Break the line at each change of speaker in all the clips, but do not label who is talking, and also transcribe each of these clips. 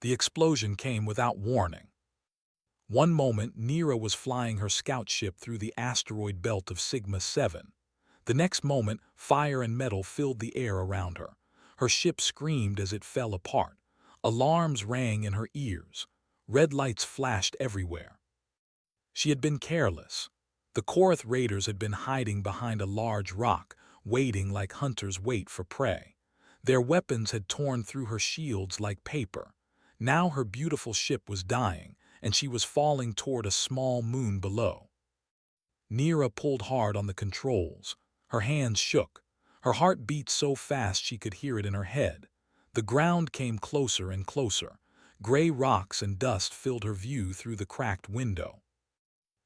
The explosion came without warning. One moment, Nira was flying her scout ship through the asteroid belt of Sigma 7. The next moment, fire and metal filled the air around her. Her ship screamed as it fell apart. Alarms rang in her ears. Red lights flashed everywhere. She had been careless. The Korath raiders had been hiding behind a large rock, waiting like hunters wait for prey. Their weapons had torn through her shields like paper. Now her beautiful ship was dying, and she was falling toward a small moon below. Nira pulled hard on the controls. Her hands shook. Her heart beat so fast she could hear it in her head. The ground came closer and closer. Gray rocks and dust filled her view through the cracked window.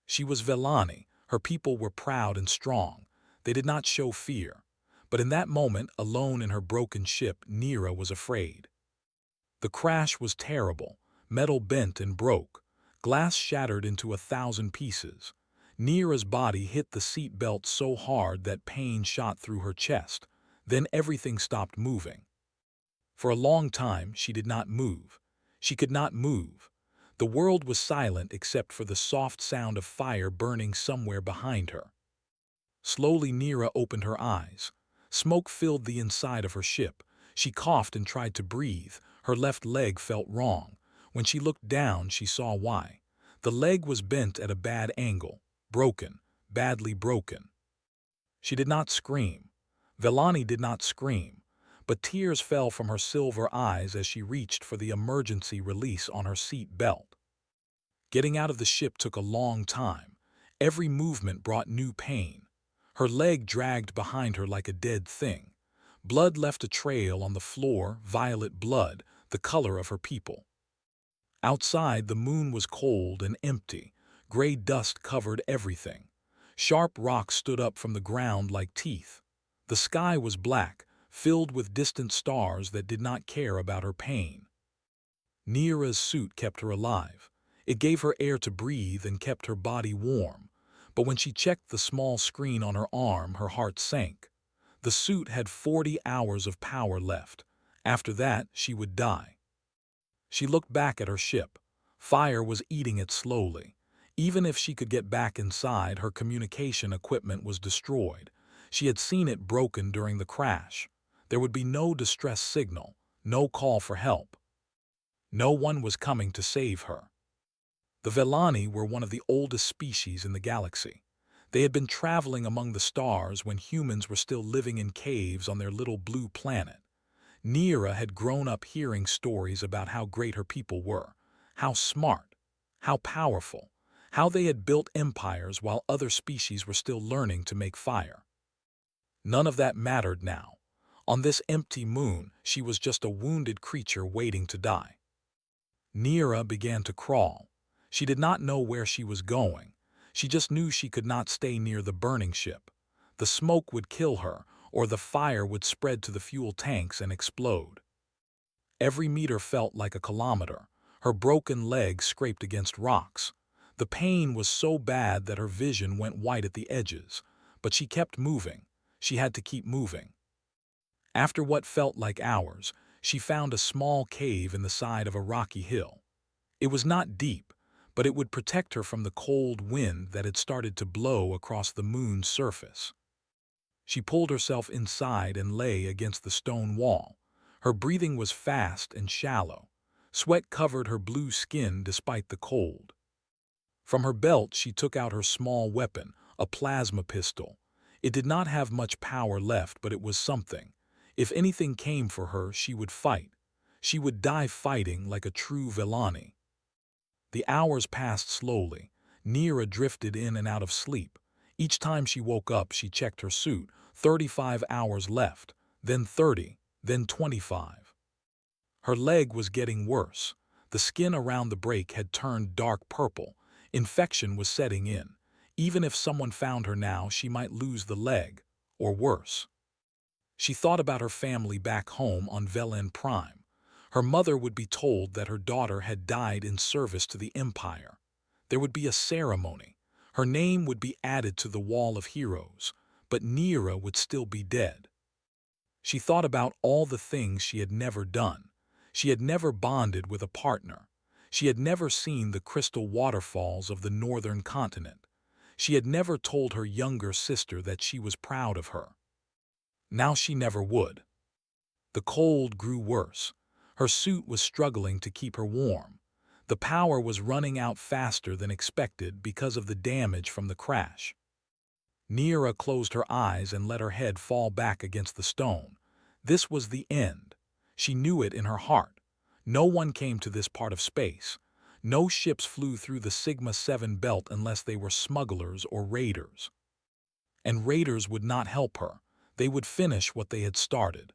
She was Velani. Her people were proud and strong. They did not show fear. But in that moment, alone in her broken ship, Nira was afraid. The crash was terrible. Metal bent and broke. Glass shattered into 1,000 pieces. Nira's body hit the seat belt so hard that pain shot through her chest. Then everything stopped moving. For a long time, she did not move. She could not move. The world was silent except for the soft sound of fire burning somewhere behind her. Slowly, Nira opened her eyes. Smoke filled the inside of her ship. She coughed and tried to breathe. Her left leg felt wrong. When she looked down, she saw why. The leg was bent at a bad angle. Broken. Badly broken. She did not scream. Velani did not scream. But tears fell from her silver eyes as she reached for the emergency release on her seat belt. Getting out of the ship took a long time. Every movement brought new pain. Her leg dragged behind her like a dead thing. Blood left a trail on the floor, violet blood, the color of her people. Outside, the moon was cold and empty. Gray dust covered everything. Sharp rocks stood up from the ground like teeth. The sky was black, filled with distant stars that did not care about her pain. Nira's suit kept her alive. It gave her air to breathe and kept her body warm. But when she checked the small screen on her arm, her heart sank. The suit had 40 hours of power left. After that, she would die. She looked back at her ship. Fire was eating it slowly. Even if she could get back inside, her communication equipment was destroyed. She had seen it broken during the crash. There would be no distress signal, no call for help. No one was coming to save her. The Velani were one of the oldest species in the galaxy. They had been traveling among the stars when humans were still living in caves on their little blue planet. Nira had grown up hearing stories about how great her people were, how smart, how powerful, how they had built empires while other species were still learning to make fire. None of that mattered now. On this empty moon, she was just a wounded creature waiting to die. Nira began to crawl. She did not know where she was going. She just knew she could not stay near the burning ship. The smoke would kill her, or the fire would spread to the fuel tanks and explode. Every meter felt like a kilometer. Her broken leg scraped against rocks. The pain was so bad that her vision went white at the edges. But she kept moving. She had to keep moving. After what felt like hours, she found a small cave in the side of a rocky hill. It was not deep, but it would protect her from the cold wind that had started to blow across the moon's surface. She pulled herself inside and lay against the stone wall. Her breathing was fast and shallow. Sweat covered her blue skin despite the cold. From her belt she took out her small weapon, a plasma pistol. It did not have much power left, but it was something. If anything came for her, she would fight. She would die fighting like a true Velani. The hours passed slowly. Nira drifted in and out of sleep. Each time she woke up, she checked her suit. 35 hours left, then 30, then 25. Her leg was getting worse. The skin around the break had turned dark purple. Infection was setting in. Even if someone found her now, she might lose the leg, or worse. She thought about her family back home on Velen Prime. Her mother would be told that her daughter had died in service to the Empire. There would be a ceremony. Her name would be added to the Wall of Heroes, but Nira would still be dead. She thought about all the things she had never done. She had never bonded with a partner. She had never seen the crystal waterfalls of the northern continent. She had never told her younger sister that she was proud of her. Now she never would. The cold grew worse. Her suit was struggling to keep her warm. The power was running out faster than expected because of the damage from the crash. Nira closed her eyes and let her head fall back against the stone. This was the end. She knew it in her heart. No one came to this part of space. No ships flew through the Sigma-7 belt unless they were smugglers or raiders. And raiders would not help her. They would finish what they had started.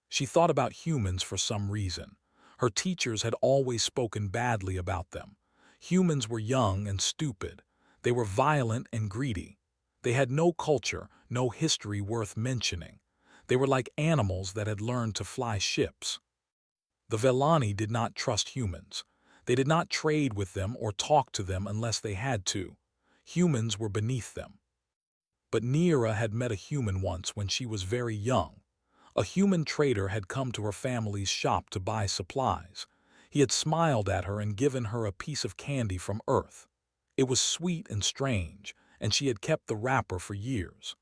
She thought about humans for some reason. Her teachers had always spoken badly about them. Humans were young and stupid. They were violent and greedy. They had no culture, no history worth mentioning. They were like animals that had learned to fly ships. The Velani did not trust humans. They did not trade with them or talk to them unless they had to. Humans were beneath them. But Nira had met a human once when she was very young. A human trader had come to her family's shop to buy supplies. He had smiled at her and given her a piece of candy from Earth. It was sweet and strange, and she had kept the wrapper for years.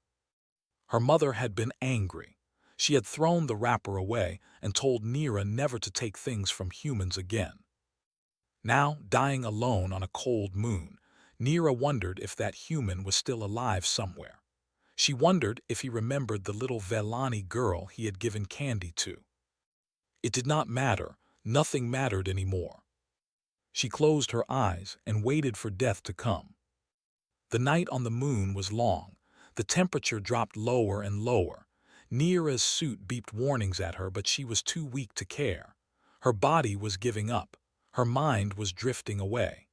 Her mother had been angry. She had thrown the wrapper away and told Nira never to take things from humans again. Now, dying alone on a cold moon, Nira wondered if that human was still alive somewhere. She wondered if he remembered the little Velani girl he had given candy to. It did not matter. Nothing mattered anymore. She closed her eyes and waited for death to come. The night on the moon was long. The temperature dropped lower and lower. Nira's suit beeped warnings at her, but she was too weak to care. Her body was giving up. Her mind was drifting away.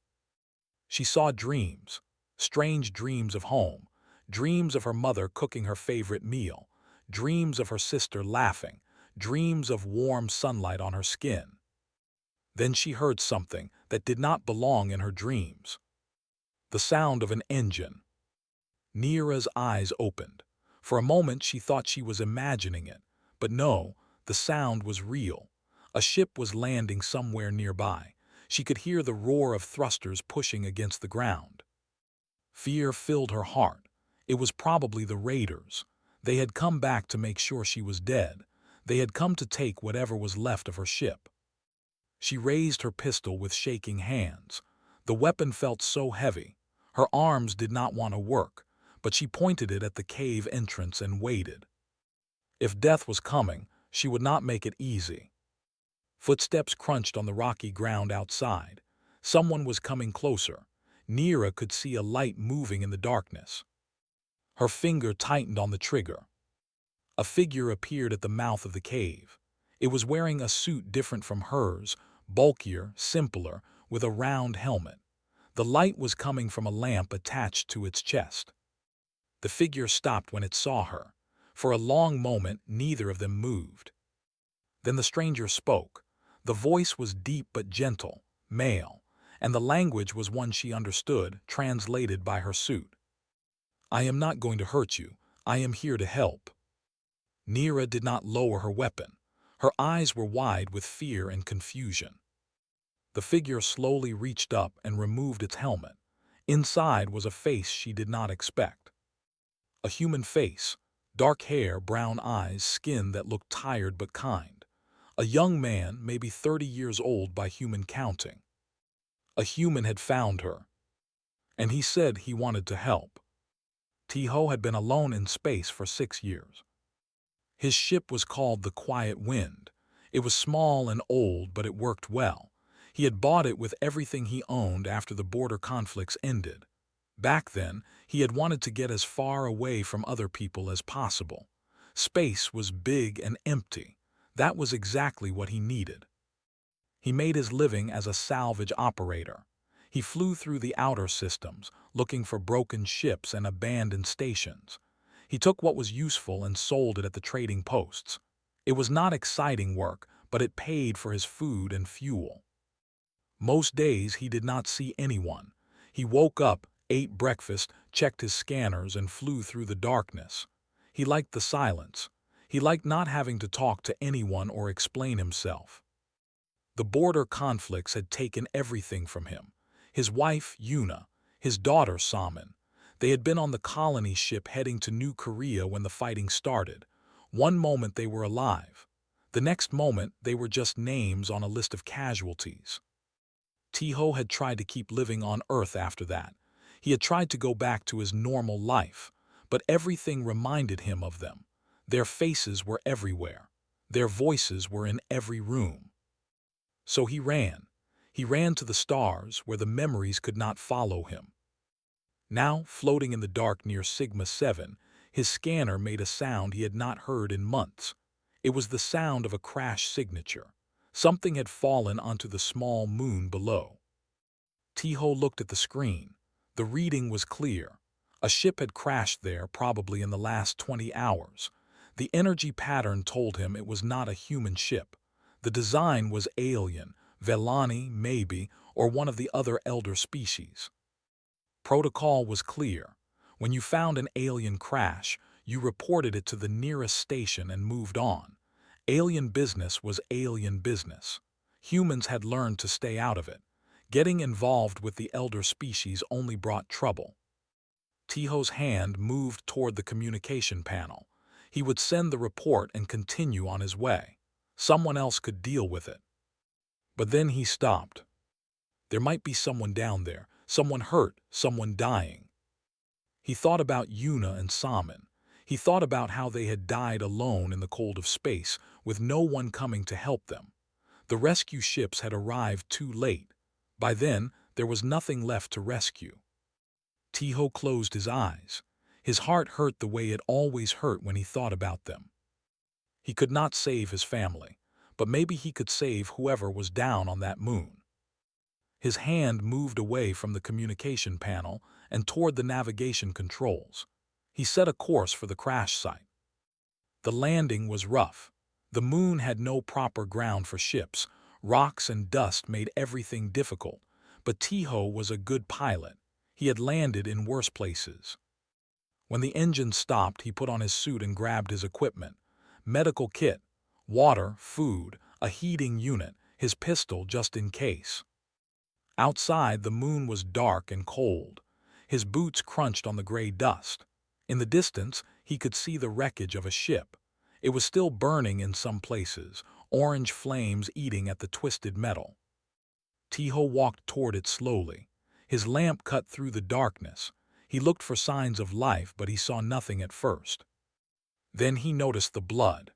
She saw dreams, strange dreams of home, dreams of her mother cooking her favorite meal, dreams of her sister laughing, dreams of warm sunlight on her skin. Then she heard something that did not belong in her dreams. The sound of an engine. Nira's eyes opened. For a moment she thought she was imagining it, but no, the sound was real. A ship was landing somewhere nearby. She could hear the roar of thrusters pushing against the ground. Fear filled her heart. It was probably the raiders. They had come back to make sure she was dead. They had come to take whatever was left of her ship. She raised her pistol with shaking hands. The weapon felt so heavy. Her arms did not want to work, but she pointed it at the cave entrance and waited. If death was coming, she would not make it easy. Footsteps crunched on the rocky ground outside. Someone was coming closer. Nira could see a light moving in the darkness. Her finger tightened on the trigger. A figure appeared at the mouth of the cave. It was wearing a suit different from hers, bulkier, simpler, with a round helmet. The light was coming from a lamp attached to its chest. The figure stopped when it saw her. For a long moment, neither of them moved. Then the stranger spoke. The voice was deep but gentle, male, and the language was one she understood, translated by her suit. "I am not going to hurt you. I am here to help." Nira did not lower her weapon. Her eyes were wide with fear and confusion. The figure slowly reached up and removed its helmet. Inside was a face she did not expect. A human face, dark hair, brown eyes, skin that looked tired but kind. A young man, maybe 30 years old by human counting. A human had found her, and he said he wanted to help. Tiho had been alone in space for 6 years. His ship was called the Quiet Wind. It was small and old, but it worked well. He had bought it with everything he owned after the border conflicts ended. Back then, he had wanted to get as far away from other people as possible. Space was big and empty. That was exactly what he needed. He made his living as a salvage operator. He flew through the outer systems, looking for broken ships and abandoned stations. He took what was useful and sold it at the trading posts. It was not exciting work, but it paid for his food and fuel. Most days he did not see anyone. He woke up, ate breakfast, checked his scanners, and flew through the darkness. He liked the silence. He liked not having to talk to anyone or explain himself. The border conflicts had taken everything from him. His wife, Yuna, his daughter, Salmon. They had been on the colony ship heading to New Korea when the fighting started. One moment they were alive. The next moment they were just names on a list of casualties. Tiho had tried to keep living on Earth after that. He had tried to go back to his normal life, but everything reminded him of them. Their faces were everywhere. Their voices were in every room. So he ran. He ran to the stars where the memories could not follow him. Now, floating in the dark near Sigma 7, his scanner made a sound he had not heard in months. It was the sound of a crash signature. Something had fallen onto the small moon below. Tiho looked at the screen. The reading was clear. A ship had crashed there, probably in the last 20 hours. The energy pattern told him it was not a human ship. The design was alien, Velani, maybe, or one of the other elder species. Protocol was clear. When you found an alien crash, you reported it to the nearest station and moved on. Alien business was alien business. Humans had learned to stay out of it. Getting involved with the elder species only brought trouble. Tiho's hand moved toward the communication panel. He would send the report and continue on his way. Someone else could deal with it. But then he stopped. There might be someone down there, someone hurt, someone dying. He thought about Yuna and Salmon. He thought about how they had died alone in the cold of space, with no one coming to help them. The rescue ships had arrived too late. By then, there was nothing left to rescue. Tiho closed his eyes. His heart hurt the way it always hurt when he thought about them. He could not save his family, but maybe he could save whoever was down on that moon. His hand moved away from the communication panel and toward the navigation controls. He set a course for the crash site. The landing was rough. The moon had no proper ground for ships. Rocks and dust made everything difficult, but Tiho was a good pilot. He had landed in worse places. When the engine stopped, he put on his suit and grabbed his equipment. Medical kit, water, food, a heating unit, his pistol just in case. Outside, the moon was dark and cold. His boots crunched on the gray dust. In the distance, he could see the wreckage of a ship. It was still burning in some places, orange flames eating at the twisted metal. Tiho walked toward it slowly. His lamp cut through the darkness. He looked for signs of life, but he saw nothing at first. Then he noticed the blood.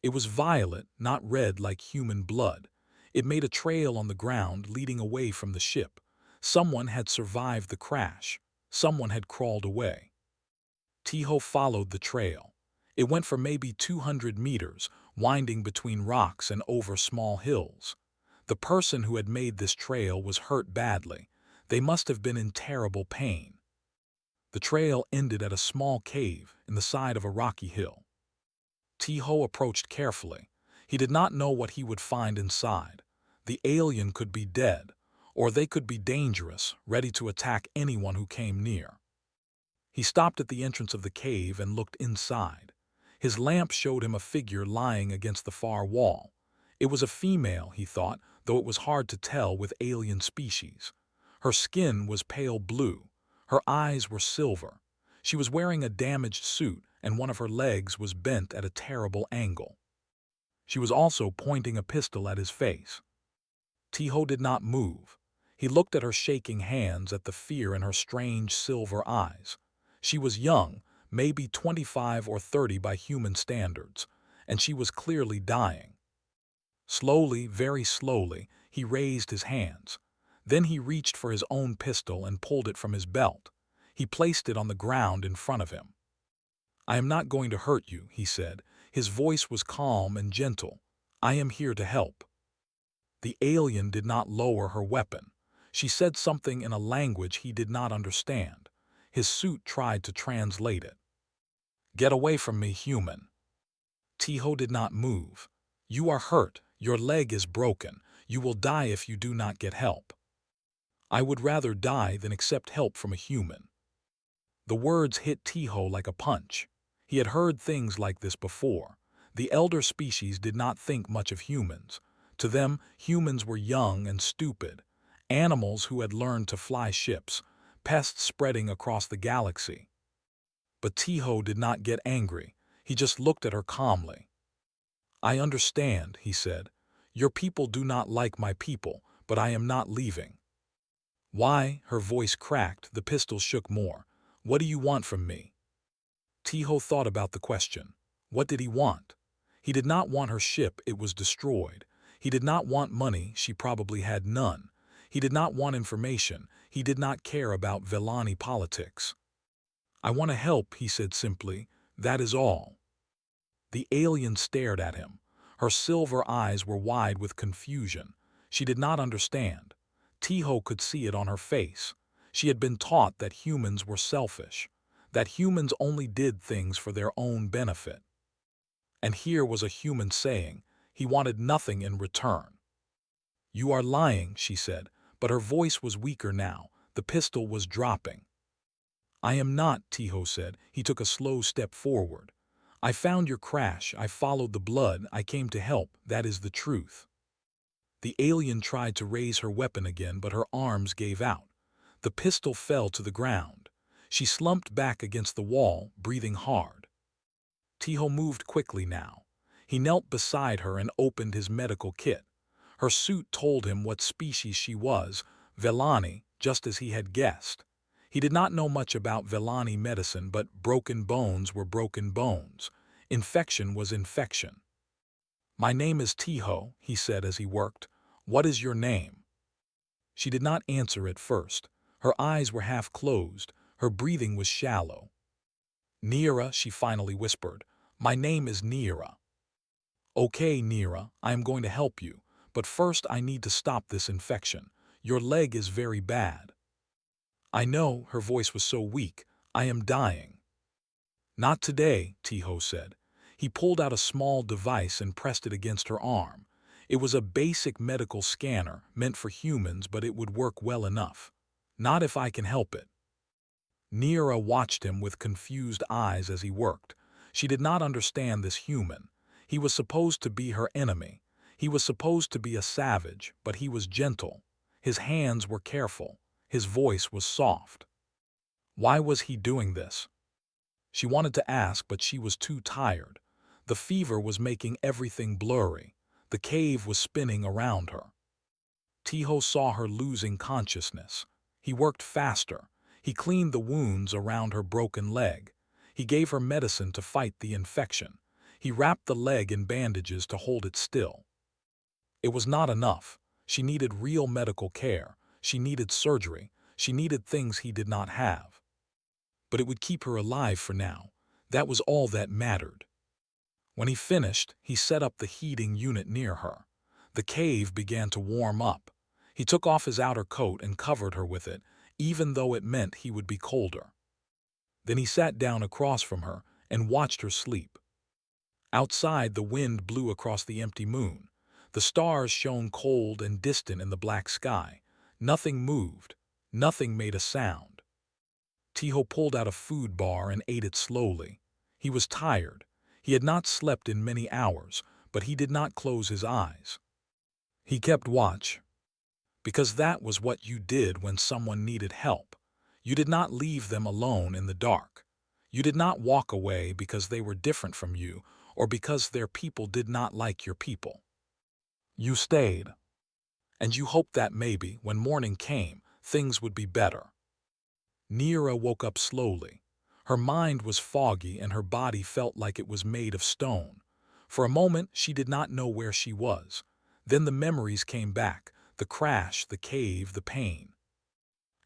It was violet, not red like human blood. It made a trail on the ground leading away from the ship. Someone had survived the crash. Someone had crawled away. Tiho followed the trail. It went for maybe 200 meters, winding between rocks and over small hills. The person who had made this trail was hurt badly. They must have been in terrible pain. The trail ended at a small cave in the side of a rocky hill. Tiho approached carefully. He did not know what he would find inside. The alien could be dead, or they could be dangerous, ready to attack anyone who came near. He stopped at the entrance of the cave and looked inside. His lamp showed him a figure lying against the far wall. It was a female, he thought, though it was hard to tell with alien species. Her skin was pale blue. Her eyes were silver. She was wearing a damaged suit, and one of her legs was bent at a terrible angle. She was also pointing a pistol at his face. Tiho did not move. He looked at her shaking hands, at the fear in her strange silver eyes. She was young, maybe 25 or 30 by human standards, and she was clearly dying. Slowly, very slowly, he raised his hands. Then he reached for his own pistol and pulled it from his belt. He placed it on the ground in front of him. "I am not going to hurt you," he said. His voice was calm and gentle. "I am here to help." The alien did not lower her weapon. She said something in a language he did not understand. His suit tried to translate it. "Get away from me, human." Tiho did not move. "You are hurt. Your leg is broken. You will die if you do not get help." "I would rather die than accept help from a human." The words hit Tiho like a punch. He had heard things like this before. The elder species did not think much of humans. To them, humans were young and stupid, animals who had learned to fly ships, pests spreading across the galaxy. But Tiho did not get angry. He just looked at her calmly. "I understand," he said. "Your people do not like my people, but I am not leaving." "Why?" Her voice cracked, the pistol shook more. "What do you want from me?" Tiho thought about the question. What did he want? He did not want her ship, it was destroyed. He did not want money, she probably had none. He did not want information, he did not care about Vellani politics. "I want to help," he said simply. "That is all." The alien stared at him. Her silver eyes were wide with confusion. She did not understand. Tiho could see it on her face. She had been taught that humans were selfish, that humans only did things for their own benefit. And here was a human saying he wanted nothing in return. "You are lying," she said, but her voice was weaker now. The pistol was dropping. "I am not," Tiho said. He took a slow step forward. "I found your crash, I followed the blood, I came to help, that is the truth." The alien tried to raise her weapon again, but her arms gave out. The pistol fell to the ground. She slumped back against the wall, breathing hard. Tiho moved quickly now. He knelt beside her and opened his medical kit. Her suit told him what species she was, Vellani, just as he had guessed. He did not know much about Vellani medicine, but broken bones were broken bones. Infection was infection. "My name is Tiho," he said as he worked. "What is your name?" She did not answer at first. Her eyes were half closed. Her breathing was shallow. "Nira," she finally whispered. "My name is Nira." "Okay, Nira, I am going to help you. But first I need to stop this infection. Your leg is very bad." "I know," her voice was so weak. "I am dying." "Not today," Tiho said. He pulled out a small device and pressed it against her arm. It was a basic medical scanner, meant for humans, but it would work well enough. "Not if I can help it." Nira watched him with confused eyes as he worked. She did not understand this human. He was supposed to be her enemy. He was supposed to be a savage, but he was gentle. His hands were careful. His voice was soft. Why was he doing this? She wanted to ask, but she was too tired. The fever was making everything blurry. The cave was spinning around her. Tiho saw her losing consciousness. He worked faster. He cleaned the wounds around her broken leg. He gave her medicine to fight the infection. He wrapped the leg in bandages to hold it still. It was not enough. She needed real medical care. She needed surgery. She needed things he did not have. But it would keep her alive for now. That was all that mattered. When he finished, he set up the heating unit near her. The cave began to warm up. He took off his outer coat and covered her with it, even though it meant he would be colder. Then he sat down across from her and watched her sleep. Outside, the wind blew across the empty moon. The stars shone cold and distant in the black sky. Nothing moved. Nothing made a sound. Tiho pulled out a food bar and ate it slowly. He was tired. He had not slept in many hours, but he did not close his eyes. He kept watch. Because that was what you did when someone needed help. You did not leave them alone in the dark. You did not walk away because they were different from you or because their people did not like your people. You stayed. And you hoped that maybe, when morning came, things would be better. Nira woke up slowly. Her mind was foggy and her body felt like it was made of stone. For a moment, she did not know where she was. Then the memories came back, the crash, the cave, the pain.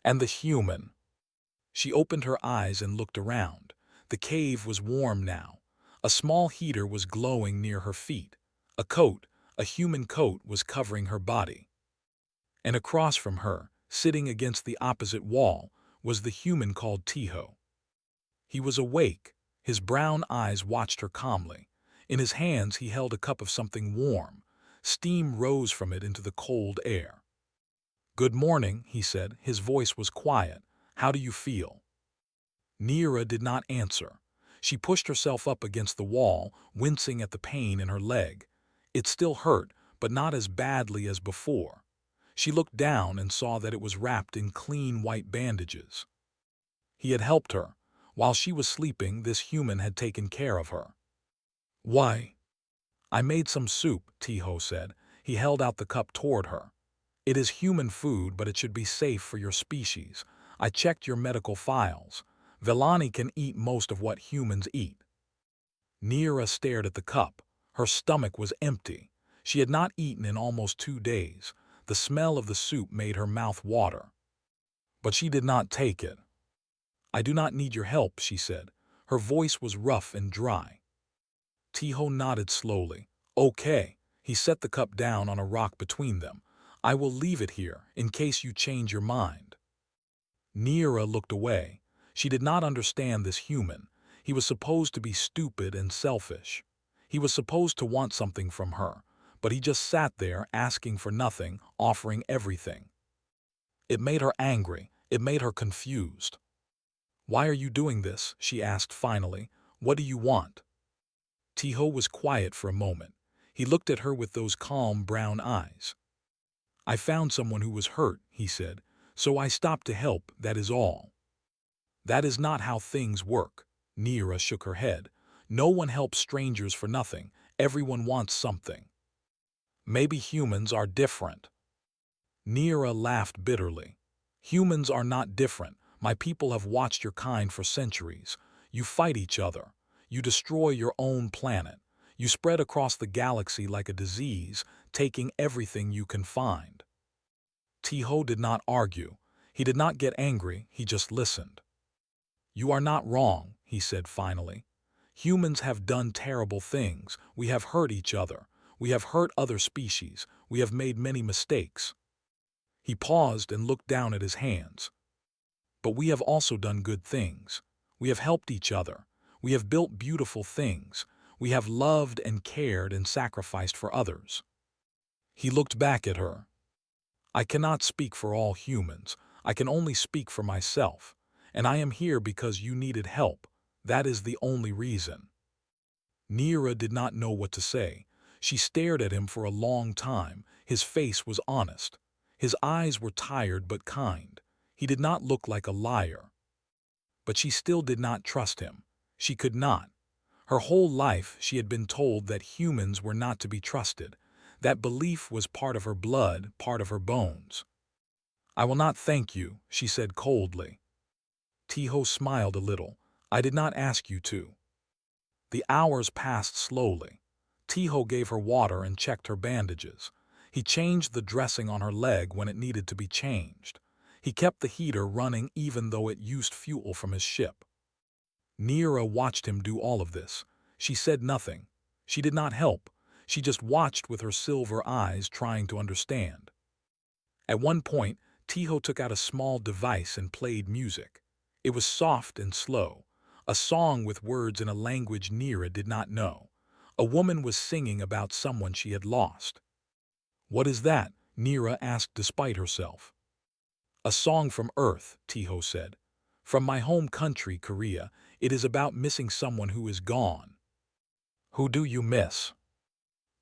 And the human. She opened her eyes and looked around. The cave was warm now. A small heater was glowing near her feet. A coat, a human coat, was covering her body. And across from her, sitting against the opposite wall, was the human called Tiho. He was awake. His brown eyes watched her calmly. In his hands he held a cup of something warm. Steam rose from it into the cold air. "Good morning," he said. His voice was quiet. "How do you feel?" Nira did not answer. She pushed herself up against the wall, wincing at the pain in her leg. It still hurt, but not as badly as before. She looked down and saw that it was wrapped in clean white bandages. He had helped her. While she was sleeping, this human had taken care of her. "Why?" "I made some soup," Tiho said. He held out the cup toward her. "It is human food, but it should be safe for your species. I checked your medical files. Vellani can eat most of what humans eat." Neera stared at the cup. Her stomach was empty. She had not eaten in almost 2 days. The smell of the soup made her mouth water. But she did not take it. "I do not need your help," she said. Her voice was rough and dry. Tiho nodded slowly. "Okay." He set the cup down on a rock between them. "I will leave it here, in case you change your mind." Neera looked away. She did not understand this human. He was supposed to be stupid and selfish. He was supposed to want something from her, but he just sat there asking for nothing, offering everything. It made her angry. It made her confused. "Why are you doing this?" she asked finally. "What do you want?" Tiho was quiet for a moment. He looked at her with those calm brown eyes. "I found someone who was hurt," he said, "so I stopped to help, that is all." "That is not how things work." Neera shook her head. "No one helps strangers for nothing. Everyone wants something." "Maybe humans are different." Neera laughed bitterly. "Humans are not different. My people have watched your kind for centuries. You fight each other. You destroy your own planet. You spread across the galaxy like a disease, taking everything you can find." Tiho did not argue. He did not get angry, he just listened. "You are not wrong," he said finally. "Humans have done terrible things. We have hurt each other. We have hurt other species. We have made many mistakes." He paused and looked down at his hands. "But we have also done good things. We have helped each other. We have built beautiful things. We have loved and cared and sacrificed for others." He looked back at her. "I cannot speak for all humans. I can only speak for myself. And I am here because you needed help. That is the only reason." Neera did not know what to say. She stared at him for a long time. His face was honest. His eyes were tired but kind. He did not look like a liar. But she still did not trust him. She could not. Her whole life she had been told that humans were not to be trusted. That belief was part of her blood, part of her bones. "I will not thank you," she said coldly. Tiho smiled a little. "I did not ask you to." The hours passed slowly. Tiho gave her water and checked her bandages. He changed the dressing on her leg when it needed to be changed. He kept the heater running even though it used fuel from his ship. Neera watched him do all of this. She said nothing. She did not help. She just watched with her silver eyes, trying to understand. At one point, Tiho took out a small device and played music. It was soft and slow, a song with words in a language Neera did not know. A woman was singing about someone she had lost. "What is that?" Neera asked despite herself. "A song from Earth," Tiho said. "From my home country, Korea. It is about missing someone who is gone." "Who do you miss?"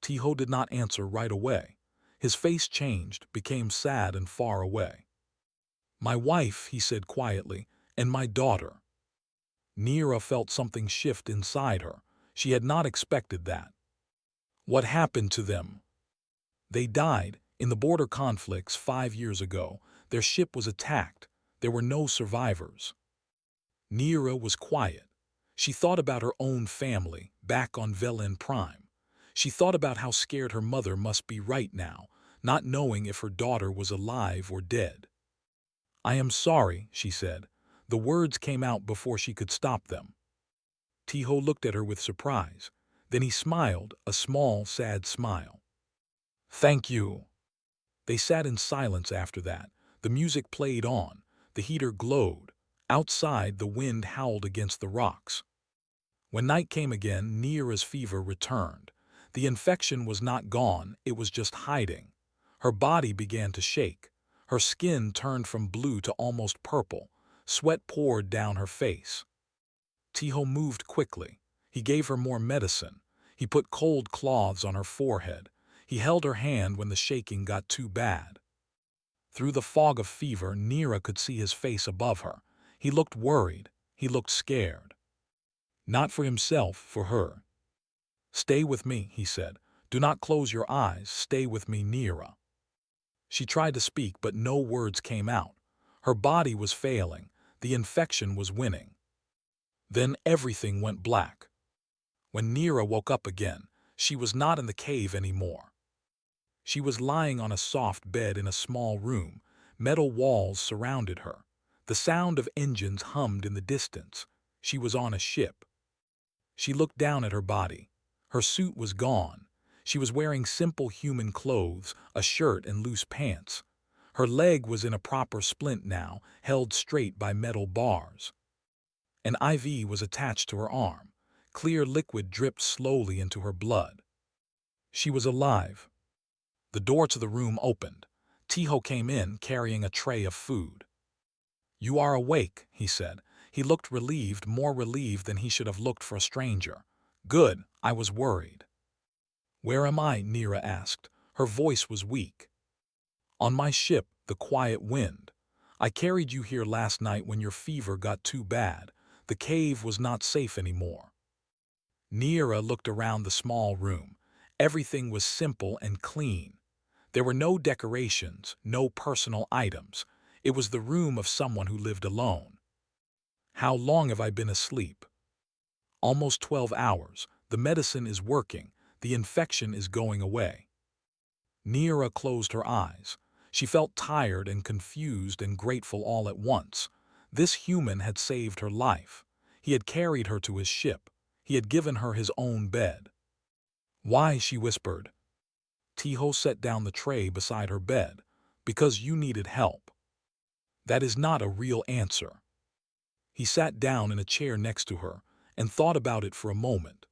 Tiho did not answer right away. His face changed, became sad and far away. "My wife," he said quietly, "and my daughter." Neera felt something shift inside her. She had not expected that. "What happened to them?" "They died in the border conflicts 5 years ago. Their ship was attacked. There were no survivors." Neera was quiet. She thought about her own family, back on Velen Prime. She thought about how scared her mother must be right now, not knowing if her daughter was alive or dead. "I am sorry," she said. The words came out before she could stop them. Tiho looked at her with surprise. Then he smiled, a small, sad smile. "Thank you." They sat in silence after that. The music played on. The heater glowed. Outside, the wind howled against the rocks. When night came again, Neera's fever returned. The infection was not gone, it was just hiding. Her body began to shake. Her skin turned from blue to almost purple. Sweat poured down her face. Tiho moved quickly. He gave her more medicine. He put cold cloths on her forehead. He held her hand when the shaking got too bad. Through the fog of fever, Nira could see his face above her. He looked worried. He looked scared. Not for himself, for her. "Stay with me," he said. "Do not close your eyes. Stay with me, Nira." She tried to speak, but no words came out. Her body was failing. The infection was winning. Then everything went black. When Nira woke up again, she was not in the cave anymore. She was lying on a soft bed in a small room. Metal walls surrounded her. The sound of engines hummed in the distance. She was on a ship. She looked down at her body. Her suit was gone. She was wearing simple human clothes, a shirt and loose pants. Her leg was in a proper splint now, held straight by metal bars. An IV was attached to her arm. Clear liquid dripped slowly into her blood. She was alive. The door to the room opened. Tiho came in, carrying a tray of food. "You are awake," he said. He looked relieved, more relieved than he should have looked for a stranger. "Good, I was worried." "Where am I?" Nira asked. Her voice was weak. "On my ship, the Quiet Wind. I carried you here last night when your fever got too bad. The cave was not safe anymore." Nira looked around the small room. Everything was simple and clean. There were no decorations, no personal items. It was the room of someone who lived alone. "How long have I been asleep?" "Almost 12 hours. The medicine is working. The infection is going away." Nira closed her eyes. She felt tired and confused and grateful all at once. This human had saved her life. He had carried her to his ship. He had given her his own bed. "Why?" she whispered. Tiho set down the tray beside her bed. "Because you needed help." "That is not a real answer." He sat down in a chair next to her and thought about it for a moment.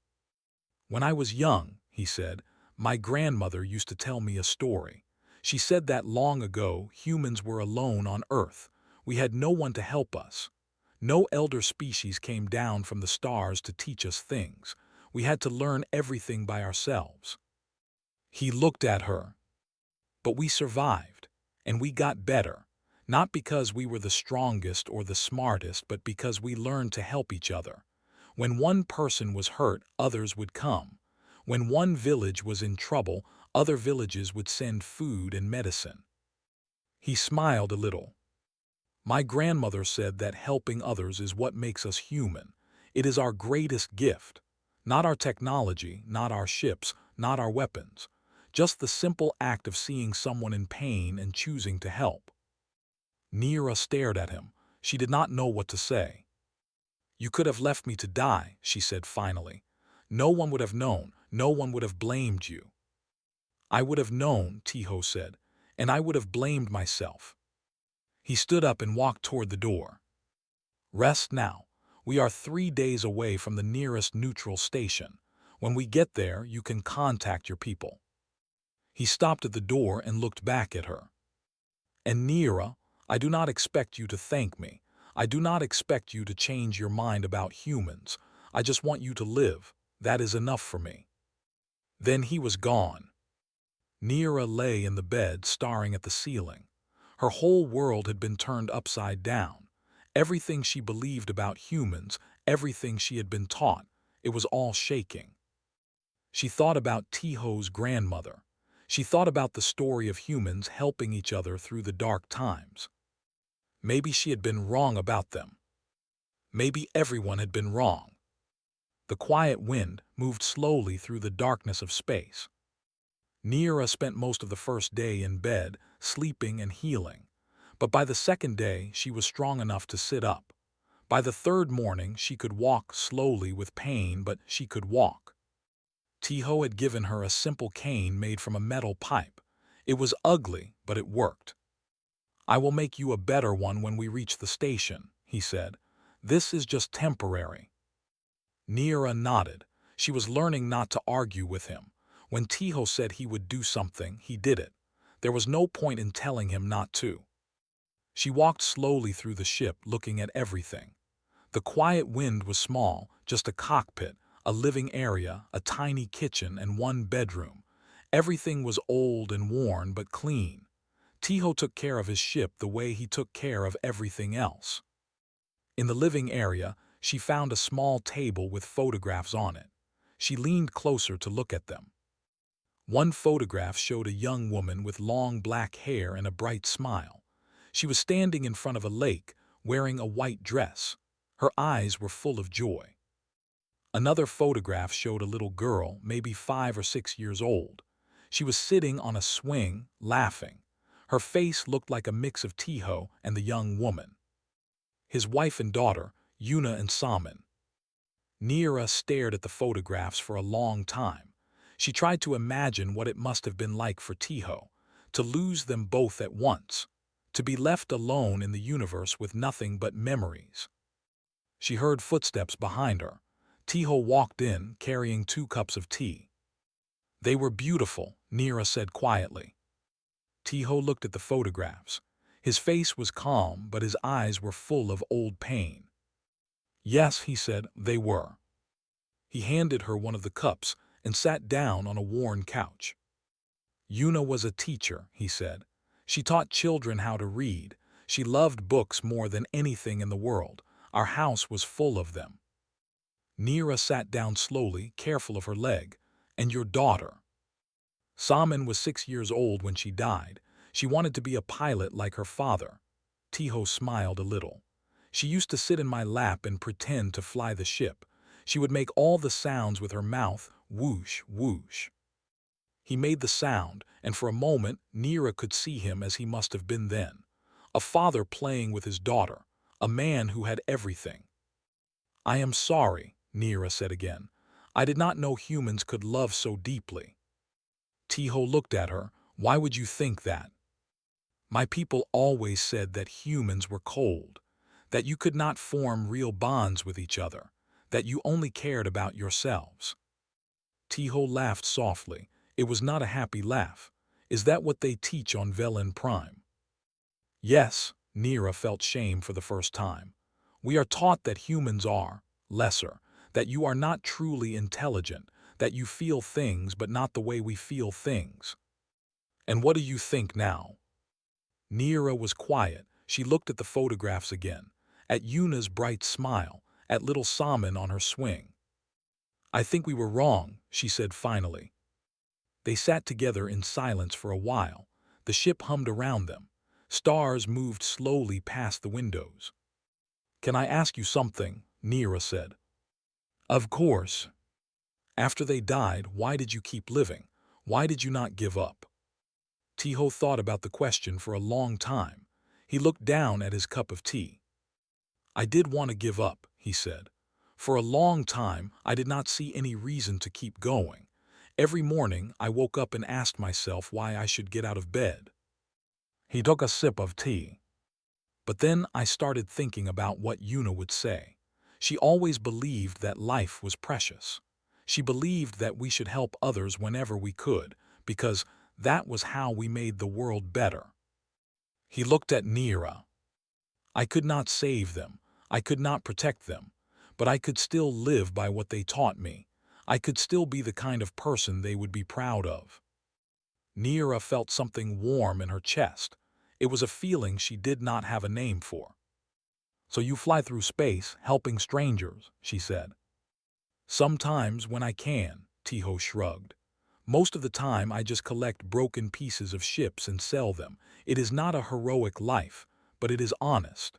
"When I was young," he said, "my grandmother used to tell me a story. She said that long ago humans were alone on Earth. We had no one to help us. No elder species came down from the stars to teach us things. We had to learn everything by ourselves." He looked at her. "But we survived, and we got better. Not because we were the strongest or the smartest, but because we learned to help each other. When one person was hurt, others would come. When one village was in trouble, other villages would send food and medicine." He smiled a little. "My grandmother said that helping others is what makes us human. It is our greatest gift. Not our technology, not our ships, not our weapons. Just the simple act of seeing someone in pain and choosing to help." Nira stared at him. She did not know what to say. "You could have left me to die," she said finally. "No one would have known. No one would have blamed you." "I would have known," Tiho said, "and I would have blamed myself." He stood up and walked toward the door. "Rest now. We are 3 days away from the nearest neutral station. When we get there, you can contact your people." He stopped at the door and looked back at her. "And Nira, I do not expect you to thank me. I do not expect you to change your mind about humans. I just want you to live. That is enough for me." Then he was gone. Nira lay in the bed, staring at the ceiling. Her whole world had been turned upside down. Everything she believed about humans, everything she had been taught, it was all shaking. She thought about Tiho's grandmother. She thought about the story of humans helping each other through the dark times. Maybe she had been wrong about them. Maybe everyone had been wrong. The quiet wind moved slowly through the darkness of space. Nira spent most of the first day in bed, sleeping and healing. But by the second day, she was strong enough to sit up. By the third morning, she could walk slowly with pain, but she could walk. Tiho had given her a simple cane made from a metal pipe. It was ugly, but it worked. "I will make you a better one when we reach the station," he said. "This is just temporary." Nira nodded. She was learning not to argue with him. When Tiho said he would do something, he did it. There was no point in telling him not to. She walked slowly through the ship, looking at everything. The quiet wind was small, just a cockpit, a living area, a tiny kitchen, and one bedroom. Everything was old and worn but clean. Tiho took care of his ship the way he took care of everything else. In the living area, she found a small table with photographs on it. She leaned closer to look at them. One photograph showed a young woman with long black hair and a bright smile. She was standing in front of a lake, wearing a white dress. Her eyes were full of joy. Another photograph showed a little girl, maybe 5 or 6 years old. She was sitting on a swing, laughing. Her face looked like a mix of Tiho and the young woman. His wife and daughter, Yuna and Saman. Neera stared at the photographs for a long time. She tried to imagine what it must have been like for Tiho, to lose them both at once, to be left alone in the universe with nothing but memories. She heard footsteps behind her. Tiho walked in, carrying 2 cups of tea. They were beautiful, Neera said quietly. Tiho looked at the photographs. His face was calm, but his eyes were full of old pain. Yes, he said, they were. He handed her one of the cups and sat down on a worn couch. Yuna was a teacher, he said. She taught children how to read. She loved books more than anything in the world. Our house was full of them. Neera sat down slowly, careful of her leg. And your daughter? Saman was 6 years old when she died. She wanted to be a pilot like her father. Tiho smiled a little. She used to sit in my lap and pretend to fly the ship. She would make all the sounds with her mouth, whoosh, whoosh. He made the sound, and for a moment Neera could see him as he must have been then. A father playing with his daughter, a man who had everything. I am sorry, Neera said again. I did not know humans could love so deeply. Tiho looked at her. Why would you think that? My people always said that humans were cold, that you could not form real bonds with each other, that you only cared about yourselves. Tiho laughed softly. It was not a happy laugh. Is that what they teach on Velen Prime? Yes, Neera felt shame for the first time. We are taught that humans are lesser, that you are not truly intelligent, that you feel things but not the way we feel things. And what do you think now? Neera was quiet. She looked at the photographs again, at Yuna's bright smile, at little Saman on her swing. I think we were wrong, she said finally. They sat together in silence for a while. The ship hummed around them. Stars moved slowly past the windows. Can I ask you something? Neera said. Of course. After they died, why did you keep living? Why did you not give up? Tiho thought about the question for a long time. He looked down at his cup of tea. I did want to give up, he said. For a long time, I did not see any reason to keep going. Every morning, I woke up and asked myself why I should get out of bed. He took a sip of tea. But then I started thinking about what Yuna would say. She always believed that life was precious. She believed that we should help others whenever we could, because that was how we made the world better. He looked at Neera. I could not save them. I could not protect them. But I could still live by what they taught me. I could still be the kind of person they would be proud of. Neera felt something warm in her chest. It was a feeling she did not have a name for. So you fly through space, helping strangers, she said. Sometimes when I can, Tiho shrugged. Most of the time I just collect broken pieces of ships and sell them. It is not a heroic life, but it is honest.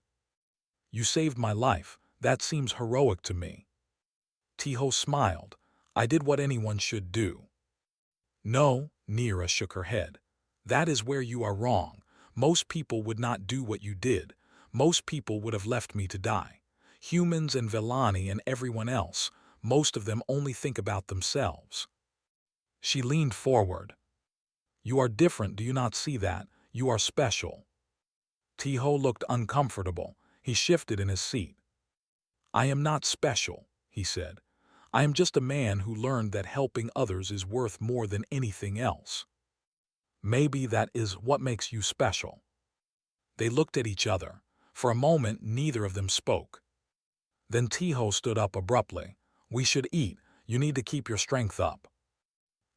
You saved my life. That seems heroic to me. Tiho smiled. I did what anyone should do. No, Neera shook her head. That is where you are wrong. Most people would not do what you did. Most people would have left me to die. Humans and Velani and everyone else, most of them only think about themselves. She leaned forward. You are different, do you not see that? You are special. Tiho looked uncomfortable. He shifted in his seat. I am not special, he said. I am just a man who learned that helping others is worth more than anything else. Maybe that is what makes you special. They looked at each other. For a moment, neither of them spoke. Then Tiho stood up abruptly. We should eat. You need to keep your strength up.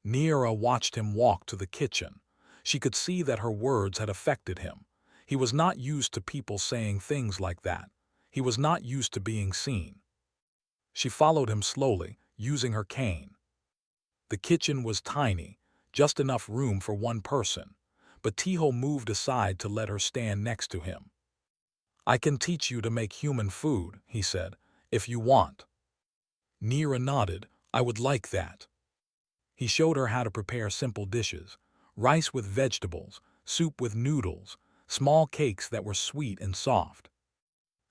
Nira watched him walk to the kitchen. She could see that her words had affected him. He was not used to people saying things like that. He was not used to being seen. She followed him slowly, using her cane. The kitchen was tiny, just enough room for one person, but Tiho moved aside to let her stand next to him. "I can teach you to make human food," he said, "if you want." Nira nodded. "I would like that." He showed her how to prepare simple dishes: rice with vegetables, soup with noodles, small cakes that were sweet and soft.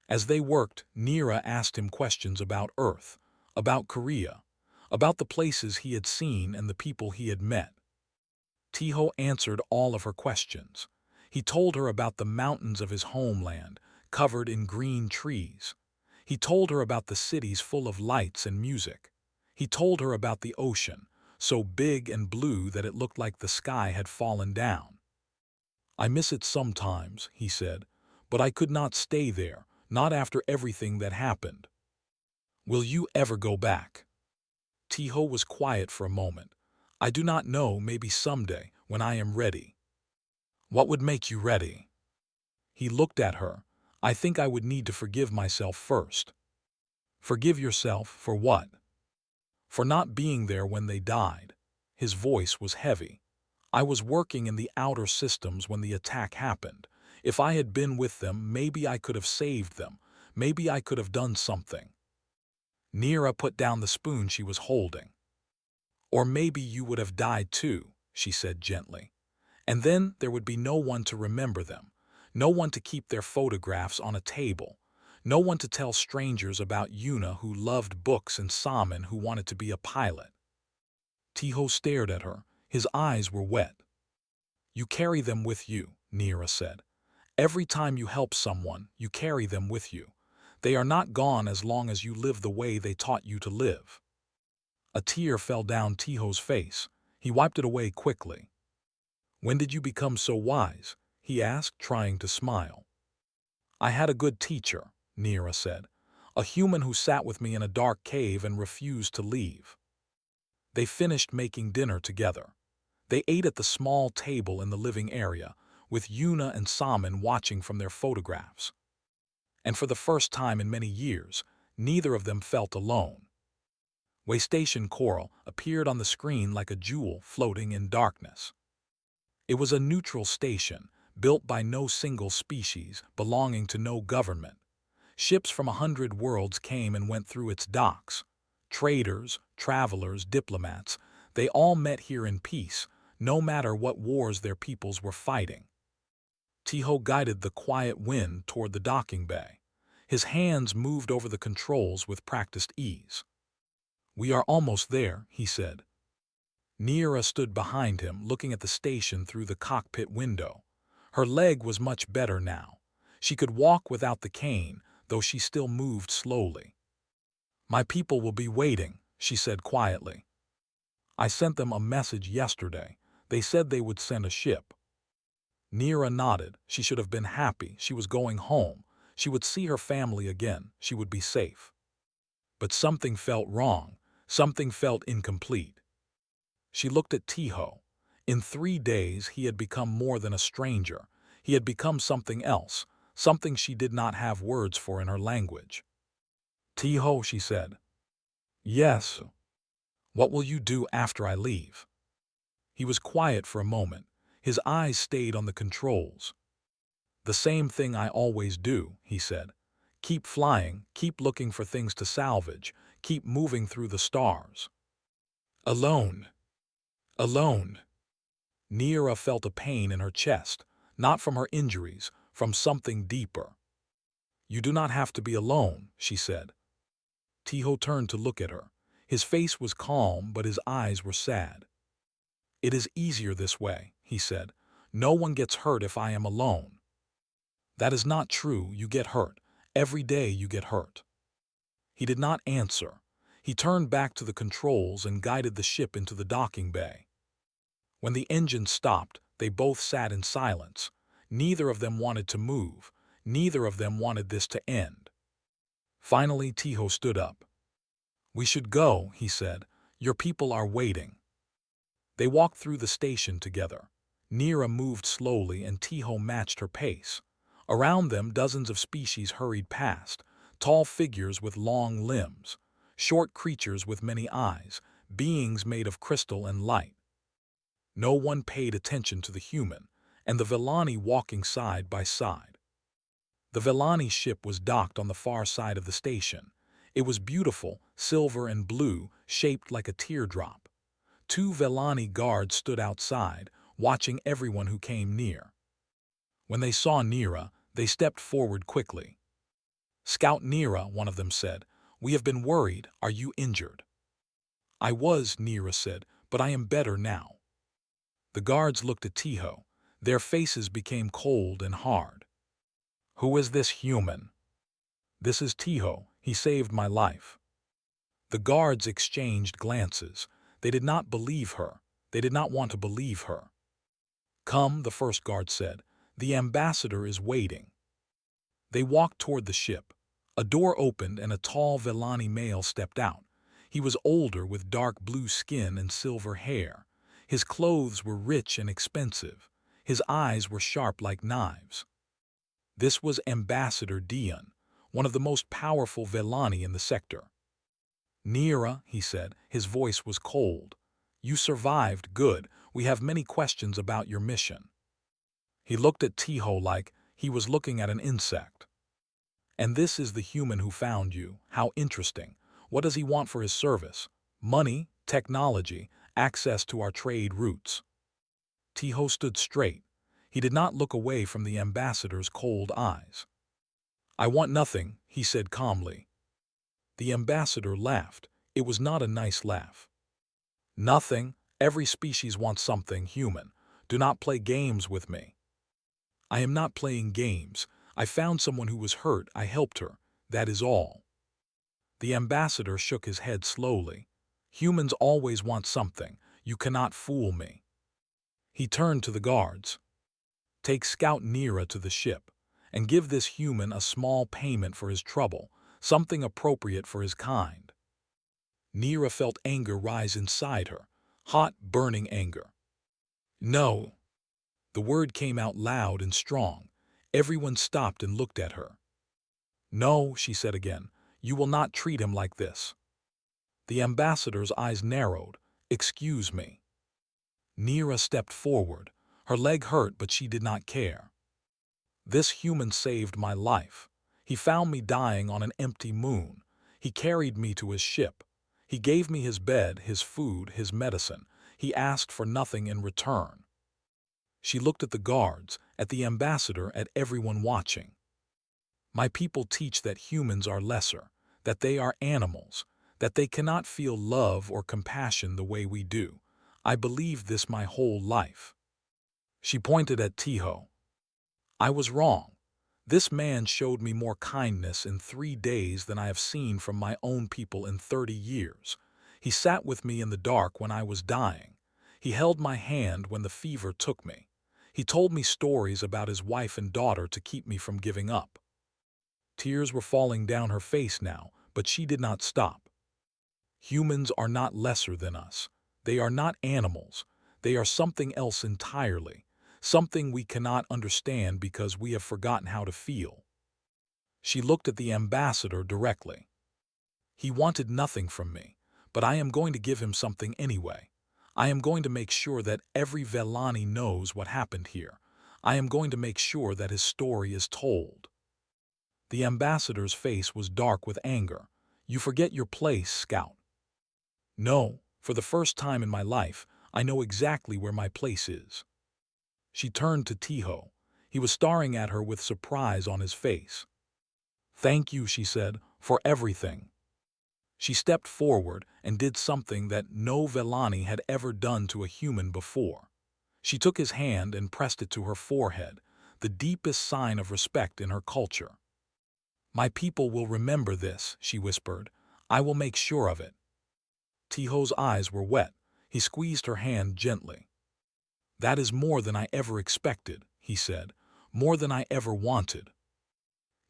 As they worked, Nira asked him questions about Earth, about Korea, about the places he had seen and the people he had met. Tiho answered all of her questions. He told her about the mountains of his homeland, covered in green trees. He told her about the cities full of lights and music. He told her about the ocean, so big and blue that it looked like the sky had fallen down. "I miss it sometimes," he said, "but I could not stay there, not after everything that happened." "Will you ever go back?" Tiho was quiet for a moment. "I do not know, maybe someday, when I am ready." "What would make you ready?" He looked at her. "I think I would need to forgive myself first." "Forgive yourself for what?" "For not being there when they died." His voice was heavy. "I was working in the outer systems when the attack happened. If I had been with them, maybe I could have saved them. Maybe I could have done something." Nira put down the spoon she was holding. "Or maybe you would have died too," she said gently. "And then there would be no one to remember them, no one to keep their photographs on a table, no one to tell strangers about Yuna who loved books and Saman who wanted to be a pilot." Tiho stared at her. His eyes were wet. "You carry them with you," Nira said. "Every time you help someone, you carry them with you. They are not gone as long as you live the way they taught you to live." A tear fell down Tiho's face. He wiped it away quickly. "When did you become so wise?" he asked, trying to smile. "I had a good teacher," Nira said. "A human who sat with me in a dark cave and refused to leave." They finished making dinner together. They ate at the small table in the living area, with Yuna and Saman watching from their photographs. And for the first time in many years, neither of them felt alone. Waystation Coral appeared on the screen like a jewel floating in darkness. It was a neutral station, built by no single species, belonging to no government. Ships from 100 worlds came and went through its docks. Traders, travelers, diplomats, they all met here in peace, no matter what wars their peoples were fighting. Tiho guided the quiet wind toward the docking bay. His hands moved over the controls with practiced ease. "We are almost there," he said. Nira stood behind him, looking at the station through the cockpit window. Her leg was much better now. She could walk without the cane, though she still moved slowly. "My people will be waiting," she said quietly. "I sent them a message yesterday. They said they would send a ship." Nira nodded. She should have been happy. She was going home. She would see her family again. She would be safe. But something felt wrong. Something felt incomplete. She looked at Tiho. In 3 days, he had become more than a stranger. He had become something else, something she did not have words for in her language. "Tiho," she said. "Yes." "What will you do after I leave?" He was quiet for a moment. His eyes stayed on the controls. "The same thing I always do," he said. "Keep flying, keep looking for things to salvage, keep moving through the stars." "Alone. Alone." Nira felt a pain in her chest, not from her injuries, from something deeper. "You do not have to be alone," she said. Tiho turned to look at her. His face was calm, but his eyes were sad. "It is easier this way," he said. "No one gets hurt if I am alone." "That is not true. You get hurt. Every day you get hurt." He did not answer. He turned back to the controls and guided the ship into the docking bay. When the engine stopped, they both sat in silence. Neither of them wanted to move. Neither of them wanted this to end. Finally, Tiho stood up. "We should go," he said. "Your people are waiting." They walked through the station together. Nira moved slowly and Tiho matched her pace. Around them, dozens of species hurried past, tall figures with long limbs, short creatures with many eyes, beings made of crystal and light. No one paid attention to the human, and the Vellani walking side by side. The Vellani ship was docked on the far side of the station. It was beautiful, silver and blue, shaped like a teardrop. Two Vellani guards stood outside, watching everyone who came near. When they saw Nira, they stepped forward quickly. "Scout Nira," one of them said, "we have been worried. Are you injured?" "I was," Nira said, "but I am better now." The guards looked at Tiho. Their faces became cold and hard. "Who is this human?" "This is Tiho. He saved my life." The guards exchanged glances. They did not believe her. They did not want to believe her. "Come," the first guard said. "The ambassador is waiting." They walked toward the ship. A door opened and a tall Vellani male stepped out. He was older with dark blue skin and silver hair. His clothes were rich and expensive. His eyes were sharp like knives. This was Ambassador Dion, one of the most powerful Vellani in the sector. "Nira," he said, his voice was cold. "You survived, good. We have many questions about your mission." He looked at Tiho like he was looking at an insect. "And this is the human who found you. How interesting. What does he want for his service? Money, technology, access to our trade routes." Tiho stood straight. He did not look away from the ambassador's cold eyes. "I want nothing," he said calmly. The ambassador laughed. It was not a nice laugh. "Nothing. Every species wants something, human. Do not play games with me." "I am not playing games. I found someone who was hurt. I helped her. That is all." The ambassador shook his head slowly. "Humans always want something. You cannot fool me." He turned to the guards. "Take Scout Nira to the ship, and give this human a small payment for his trouble, something appropriate for his kind." Nira felt anger rise inside her, hot, burning anger. "No." The word came out loud and strong. Everyone stopped and looked at her. "No," she said again, "you will not treat him like this." The ambassador's eyes narrowed. "Excuse me." Nira stepped forward. Her leg hurt, but she did not care. "This human saved my life. He found me dying on an empty moon. He carried me to his ship. He gave me his bed, his food, his medicine. He asked for nothing in return." She looked at the guards, at the ambassador, at everyone watching. "My people teach that humans are lesser, that they are animals, that they cannot feel love or compassion the way we do. I believed this my whole life." She pointed at Tiho. "I was wrong. This man showed me more kindness in 3 days than I have seen from my own people in 30 years. He sat with me in the dark when I was dying. He held my hand when the fever took me. He told me stories about his wife and daughter to keep me from giving up." Tears were falling down her face now, but she did not stop. "Humans are not lesser than us. They are not animals. They are something else entirely, something we cannot understand because we have forgotten how to feel." She looked at the ambassador directly. "He wanted nothing from me, but I am going to give him something anyway. I am going to make sure that every Vellani knows what happened here. I am going to make sure that his story is told." The ambassador's face was dark with anger. "You forget your place, Scout." "No, for the first time in my life, I know exactly where my place is." She turned to Tiho. He was staring at her with surprise on his face. "Thank you," she said, "for everything." She stepped forward and did something that no Vellani had ever done to a human before. She took his hand and pressed it to her forehead, the deepest sign of respect in her culture. "My people will remember this," she whispered. "I will make sure of it." Tiho's eyes were wet. He squeezed her hand gently. "That is more than I ever expected," he said, "more than I ever wanted."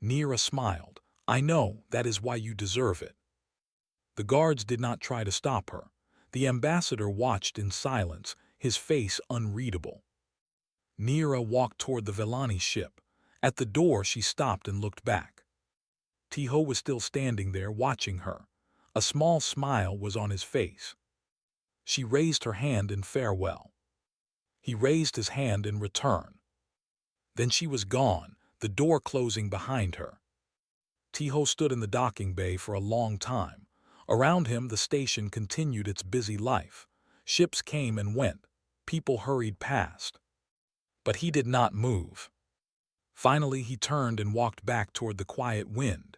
Nira smiled. "I know, that is why you deserve it." The guards did not try to stop her. The ambassador watched in silence, his face unreadable. Nira walked toward the Vellani ship. At the door, she stopped and looked back. Tiho was still standing there, watching her. A small smile was on his face. She raised her hand in farewell. He raised his hand in return. Then she was gone, the door closing behind her. Tiho stood in the docking bay for a long time. Around him, the station continued its busy life. Ships came and went. People hurried past. But he did not move. Finally, he turned and walked back toward the quiet wind.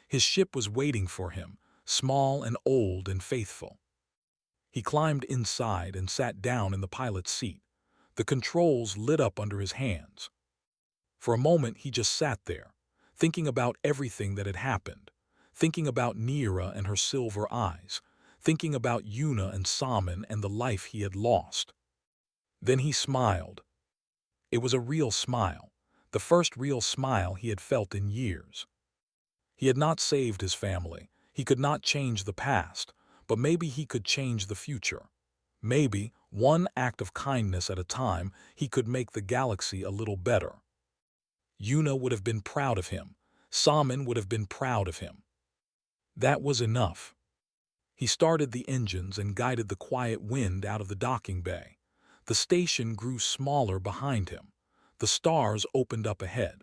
His ship was waiting for him, small and old and faithful. He climbed inside and sat down in the pilot's seat. The controls lit up under his hands. For a moment, he just sat there, thinking about everything that had happened, thinking about Nira and her silver eyes, thinking about Yuna and Saman and the life he had lost. Then he smiled. It was a real smile, the first real smile he had felt in years. He had not saved his family, he could not change the past, but maybe he could change the future. Maybe, one act of kindness at a time, he could make the galaxy a little better. Yuna would have been proud of him. Saman would have been proud of him. That was enough. He started the engines and guided the quiet wind out of the docking bay. The station grew smaller behind him. The stars opened up ahead.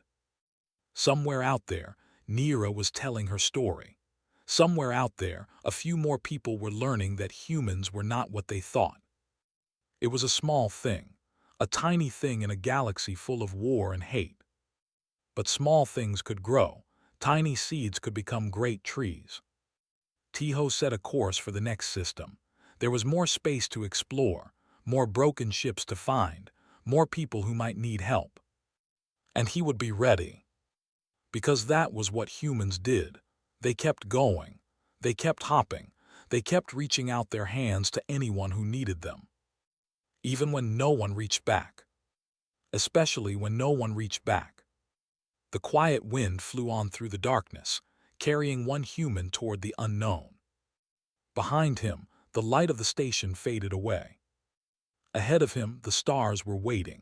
Somewhere out there, Nira was telling her story. Somewhere out there, a few more people were learning that humans were not what they thought. It was a small thing, a tiny thing in a galaxy full of war and hate. But small things could grow. Tiny seeds could become great trees. Tiho set a course for the next system. There was more space to explore, more broken ships to find, more people who might need help. And he would be ready. Because that was what humans did. They kept going. They kept hopping. They kept reaching out their hands to anyone who needed them. Even when no one reached back. Especially when no one reached back. The quiet wind flew on through the darkness, carrying one human toward the unknown. Behind him, the light of the station faded away. Ahead of him, the stars were waiting.